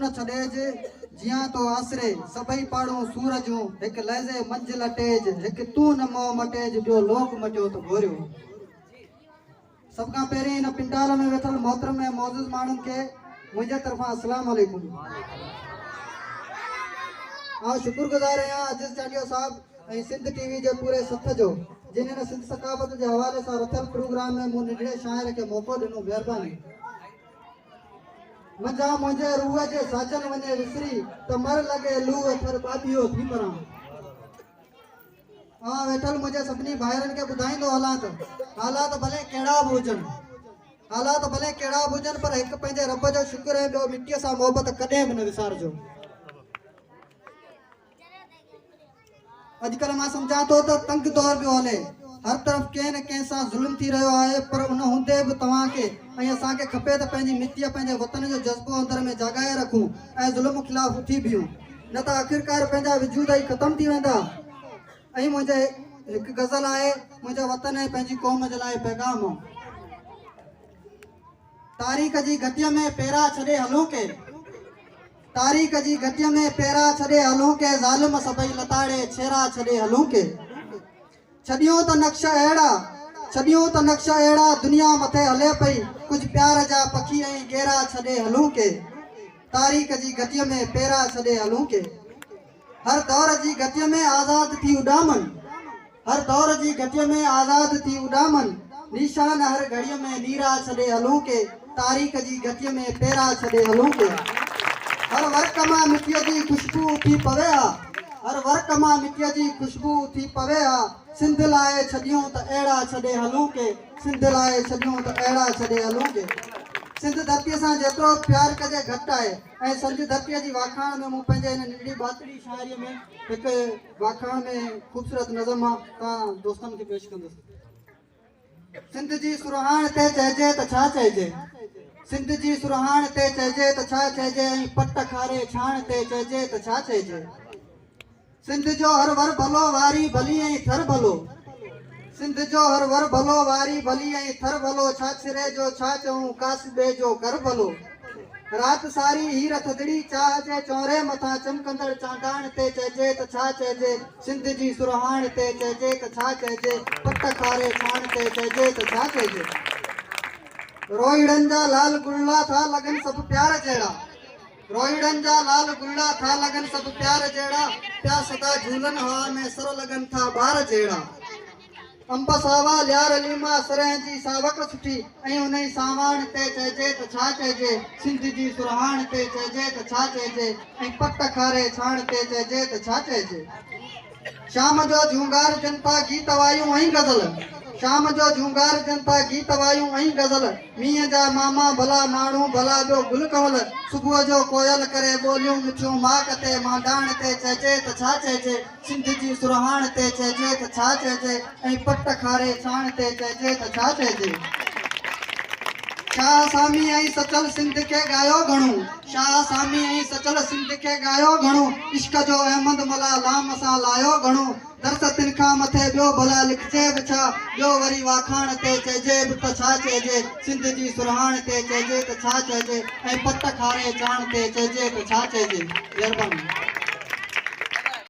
न छॾेज जियां तो आसरे सभई पाड़ो सूरजूं हिक लहज़े मंजिल टेज हिक तू न मोह मटेज ॿियो लोक मटियो त घोरियो। सब खां पहिरीं इन पिंडाल में वेठल मोहतरम ऐं मौजूद माण्हुनि खे मुंहिंजे तरफ़ां अस्सलाम वालेकुम। शुक्रगुज़ार आहियां अजीज़ चांडियो साहब ऐं सिंध टीवी जे पूरे सथ जो जिन्हनि सिंध सकाफ़त जे हवाले सां रथियल प्रोग्राम में मूं नंढड़े शाइर खे मौक़ो ॾिनो। महिरबानी। मंझा मुंहिंजे रूह जे साजन वञे विसरी त मर लॻे लूह पर बाबियो थी मरां। वेठल मुंहिंजे सभिनी भाइरनि खे ॿुधाईंदो हलां त हालात भले कहिड़ा बि हुजनि, हालात भले कहिड़ा बि हुजनि, पर हिकु पंहिंजे रब जो शुक्र ऐं ॿियो मिटीअ सां मोहबत कॾहिं बि न विसारजो। अॼुकल्ह मां सम्झां थो त तंग दौर पियो हले, हर तरफ़ कंहिं न कंहिं सां ज़ुल्म थी रहियो आहे, पर उन हूंदे बि तव्हांखे ऐं असांखे खपे त पंहिंजी मिटीअ पंहिंजे वतन जो जज़्बो अंदर में जगाए रखूं ऐं ज़ुल्म ख़िलाफ़ उथी बीहूं, न त आख़िरकार पंहिंजा वजूद ई ख़तम थी वेंदा। ऐं मुंहिंजे हिकु गज़ल आहे मुंहिंजे वतन ऐं पंहिंजी क़ौम जे लाइ पैगाम। तारीख़ जी घटीअ में पेरा छॾे हलूं के, तारीख़ जी घटीअ में पेरा छॾे हलूं के, ज़ालिम सभई लताड़े छेरा छॾे हलूं के। छॾियूं त नक्श अहिड़ा, छॾियूं त नक्श अहिड़ा दुनिया मथे हले पई, कुझु प्यार जा पखी ऐं गेरा छॾे हलूं के। तारीख़ जी घटीअ में पेरा छॾे हलूं के। हर दौर जी घटीअ में आज़ाद थी उॾामन, हर दौर जी घटीअ में आज़ाद थी उॾामन, निशान हर घड़ीअ में नीरा छॾे हलूं के। तारीख़ जी घटीअ में पेरा छॾे हलूं के। हर वर्क मां मिटीअ जी खुशबू थी पवे हा, हर वर्क मां मिटीअ जी खुशबू थी पवे हा, सिंध लाइ छॾियूं त अहिड़ा छॾे हलूं के, सिंध लाइ छॾियूं त अहिड़ा छॾे हलूं के। सिंध धरतीअ सां जेतिरो प्यार कजे घटि आहे, ऐं सिंध धरतीअ जी वाखाण में मूं पंहिंजे हिन नंढड़ी बातड़ी शाइरीअ में हिकु वाखाण में ख़ूबसूरत नज़म आहे तव्हां दोस्तनि खे पेश कंदुसि। सिंध जी सुरहाण ते चइजे त छा चइजे, सिंध जी सुरहाण ते चइजे त छा चइजे, ऐं पट खारे छाण ते चइजे त छा चइजे। सिंध जो हर वर भलो वारी भली ऐं थर भलो, सिंध जो हर वर भलो वारी भली ऐं थर भलो, छा सिरे जो छा चऊं कासिबे जो कर भलो। रात सारी हीर थदड़ी चाह जे चौरे मथां चमकंदड़ चांदाण ते चइजे त छा चइजे, सिंध जी सुरहाण ते चइजे त छा चइजे, पट खारे छाण ते चइजे त छा चइजे। रोहिड़नि जा लाल गुल्ला था लॻनि सभु प्यार जहिड़ा, रोहिड़नि जा लाल गुल्ला था लॻनि सभु प्यार जहिड़ा, प्या सदा झूलन हवा में सर लॻनि था ॿार जहिड़ा। अंब सावा लियार लीमा सरह जी सावक सुठी, ऐं उन ई सावाण ते चइजे त छा चइजे, सिंध जी सुरहाण ते चइजे त छा चइजे, ऐं पट खारे छाण ते चइजे त छा चइजे। शाम जो झूंगार जनता गीत वायूं ऐं गज़ल, शाम जो झूंगार जनता गीत वायूं ऐं गज़ल, मींहं जा मामा भला माण्हू भला ॿियो गुल कवल, सुबुह जो कोयल करे ॿोलियूं मिठियूं माक ते मांडाण ते चइजे त छा चइजे, सिंध जी सुरहाण ते चइजे त छा चइजे, ऐं पट खारे छाण ते चइजे त छा चइजे। शाह सामी ऐं सचल सिंध खे ॻायो घणो, शाह सामी ऐं सचल सिंध खे ॻायो घणो, इश्क जो अहमद मला लाम सां लायो घणो, दर्स तिन खां मथे ॿियो भला लिखजे बि छा, ॿियो वरी वाखाण ते चइजे बि त छा चइजे, सिंध जी सुरहाण ते चइजे त छा चइजे, ऐं पट खारे छाण ते चइजे त छा चइजे। महिरबानी।